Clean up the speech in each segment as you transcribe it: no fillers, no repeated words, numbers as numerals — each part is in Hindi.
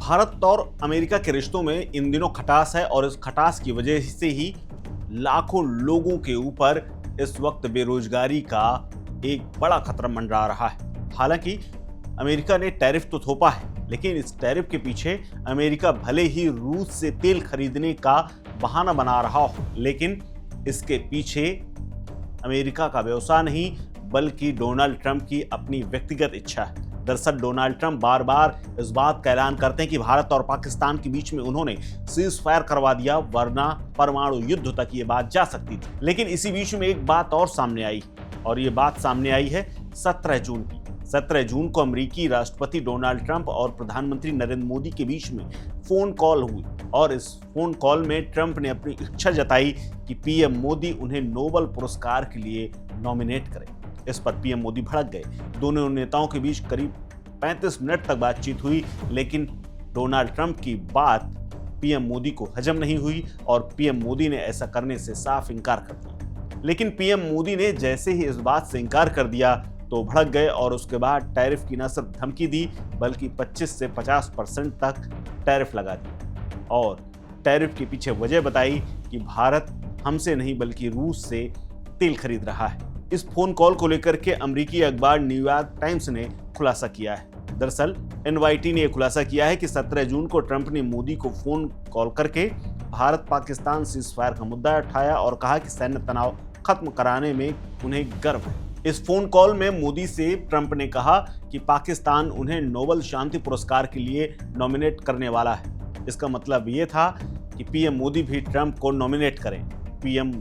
भारत और अमेरिका के रिश्तों में इन दिनों खटास है और इस खटास की वजह से ही लाखों लोगों के ऊपर इस वक्त बेरोजगारी का एक बड़ा खतरा मंडरा रहा है। हालांकि अमेरिका ने टैरिफ तो थोपा है, लेकिन इस टैरिफ के पीछे अमेरिका भले ही रूस से तेल खरीदने का बहाना बना रहा हो, लेकिन इसके पीछे अमेरिका का व्यवसाय नहीं बल्कि डोनाल्ड ट्रंप की अपनी व्यक्तिगत इच्छा है। दरअसल डोनाल्ड ट्रंप बार बार इस बात का ऐलान करते हैं कि भारत और पाकिस्तान के बीच में उन्होंने सीज फायर करवा दिया, वरना परमाणु युद्ध तक ये बात जा सकती थी। लेकिन इसी बीच में एक बात और सामने आई और ये बात सामने आई है 17 जून की। 17 जून को अमेरिकी राष्ट्रपति डोनाल्ड ट्रंप और प्रधानमंत्री नरेंद्र मोदी के बीच में फोन कॉल हुई और इस फोन कॉल में ट्रंप ने अपनी इच्छा जताई कि पीएम मोदी उन्हें नोबेल पुरस्कार के लिए नॉमिनेट करें। इस पर पीएम मोदी भड़क गए। दोनों नेताओं के बीच करीब 35 मिनट तक बातचीत हुई, लेकिन डोनाल्ड ट्रंप की बात पीएम मोदी को हजम नहीं हुई और पीएम मोदी ने ऐसा करने से साफ इनकार कर दिया। लेकिन पीएम मोदी ने जैसे ही इस बात से इनकार कर दिया तो भड़क गए और उसके बाद टैरिफ की न सिर्फ धमकी दी बल्कि 25 से 50% तक टैरिफ लगा दी और टैरिफ के पीछे वजह बताई कि भारत हमसे नहीं बल्कि रूस से तेल खरीद रहा है। इस फोन कॉल को लेकर के अमेरिकी अखबार न्यूयॉर्क टाइम्स ने खुलासा किया है। दरअसल एनवाईटी ने यह खुलासा किया है कि 17 जून को ट्रंप ने मोदी को फोन कॉल करके भारत पाकिस्तान सीजफायर का मुद्दा उठाया और कहा कि सैन्य तनाव खत्म कराने में उन्हें गर्व है। इस फोन कॉल में मोदी से ट्रंप ने कहा कि पाकिस्तान उन्हें नोबेल शांति पुरस्कार के लिए नॉमिनेट करने वाला है। इसका मतलब ये था कि पीएम मोदी भी ट्रंप को नॉमिनेट करें। पीएम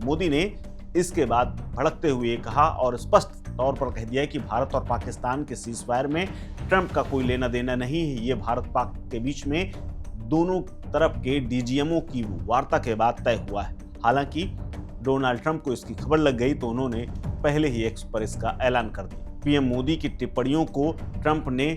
मोदी ने इसके बाद भड़कते हुए कहा और स्पष्ट तौर पर कह दिया कि भारत और पाकिस्तान के सीजफायर में ट्रंप का कोई लेना देना नहीं है। ये भारत पाक के बीच में दोनों तरफ के डीजीएमओ की वार्ता के बाद तय हुआ है। हालांकि डोनाल्ड ट्रंप को इसकी खबर लग गई तो उन्होंने पहले ही एक्स पर इसका ऐलान कर दिया। पीएम मोदी की टिप्पणियों को ट्रंप ने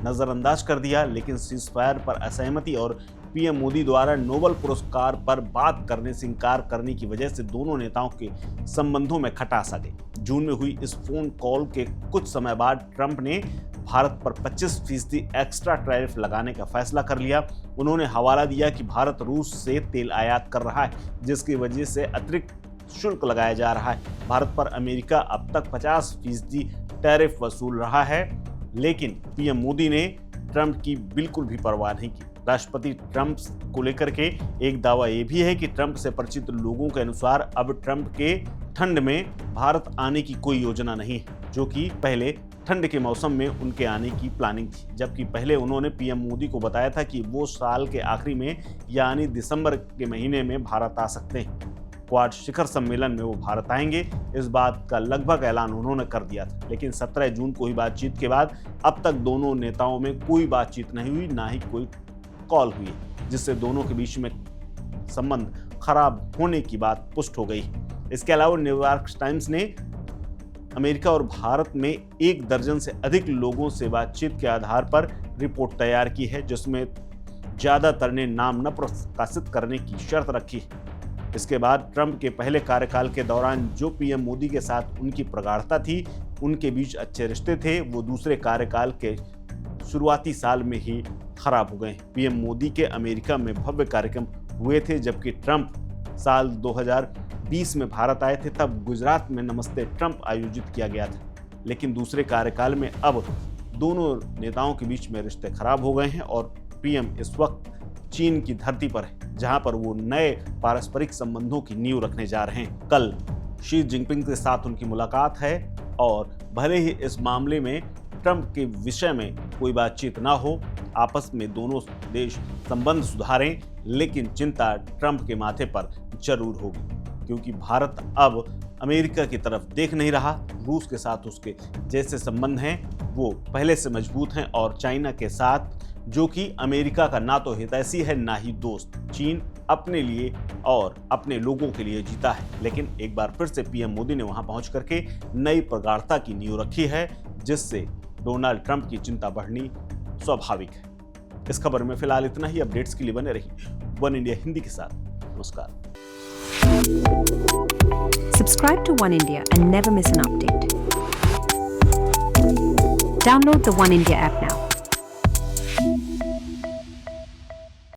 नजरअंदाज कर दिया, लेकिन सीजफायर पर असहमति और पीएम मोदी द्वारा नोबेल पुरस्कार पर बात करने से इंकार करने की वजह से दोनों नेताओं के संबंधों में खटास आ गई। जून में हुई इस फोन कॉल के कुछ समय बाद ट्रंप ने भारत पर 25% एक्स्ट्रा टैरिफ लगाने का फैसला कर लिया। उन्होंने हवाला दिया कि भारत रूस से तेल आयात कर रहा है, जिसकी वजह से अतिरिक्त शुल्क लगाया जा रहा है। भारत पर अमेरिका अब तक 50% टैरिफ वसूल रहा है, लेकिन पीएम मोदी ने ट्रंप की बिल्कुल भी परवाह नहीं की। राष्ट्रपति ट्रंप को लेकर के एक दावा यह भी है कि ट्रंप से परिचित लोगों के अनुसार अब ट्रंप के ठंड में भारत आने की कोई योजना नहीं है, जो कि पहले ठंड के मौसम में उनके आने की प्लानिंग थी। जबकि पहले उन्होंने पीएम मोदी को बताया था कि वो साल के आखिरी में यानी दिसंबर के महीने में भारत आ सकते हैं। क्वाड शिखर सम्मेलन में वो भारत आएंगे, इस बात का लगभग ऐलान उन्होंने कर दिया था। लेकिन 17 जून को हुई बातचीत के बाद अब तक दोनों नेताओं में कोई बातचीत नहीं हुई, ना ही कोई कॉल हुई, जिससे दोनों के बीच में संबंध खराब होने की बात पुष्ट हो गई। इसके अलावा न्यूयॉर्क टाइम्स ने अमेरिका और भारत में 1 दर्जन से अधिक लोगों से बातचीत के आधार पर रिपोर्ट तैयार की है, जिसमें ज्यादातर ने नाम न प्रकाशित करने की शर्त रखी है। इसके बाद ट्रंप के पहले कार्यकाल के दौरान जो पीएम मोदी के साथ उनकी प्रगाढ़ता थी, उनके बीच अच्छे रिश्ते थे, वो दूसरे कार्यकाल के शुरुआती साल में ही खराब हो गए। पीएम मोदी के अमेरिका में भव्य कार्यक्रम हुए थे, जबकि ट्रंप साल 2020 में भारत आए थे, तब गुजरात में नमस्ते ट्रंप आयोजित किया गया था। लेकिन दूसरे कार्यकाल में अब दोनों नेताओं के बीच में रिश्ते खराब हो गए हैं और पीएम इस वक्त चीन की धरती पर है, जहां पर वो नए पारस्परिक संबंधों की नींव रखने जा रहे हैं। कल शी जिनपिंग के साथ उनकी मुलाकात है और भले ही इस मामले में ट्रंप के विषय में कोई बातचीत ना हो, आपस में दोनों देश संबंध सुधारें, लेकिन चिंता ट्रंप के माथे पर जरूर होगी, क्योंकि भारत अब अमेरिका की तरफ देख नहीं रहा। रूस के साथ उसके जैसे संबंध हैं वो पहले से मजबूत हैं और चाइना के साथ, जो कि अमेरिका का ना तो हितैषी है ना ही दोस्त, चीन अपने लिए और अपने लोगों के लिए जीता है। लेकिन एक बार फिर से पीएम मोदी ने वहां पहुंच करके नई प्रगाढ़ता की नींव रखी है, जिससे डोनाल्ड ट्रंप की चिंता बढ़नी स्वाभाविक है। इस खबर में फिलहाल इतना ही। अपडेट्स के लिए बने रहिए वन इंडिया हिंदी के साथ। नमस्कार। Subscribe to One India and never miss an update. Download the One India app now.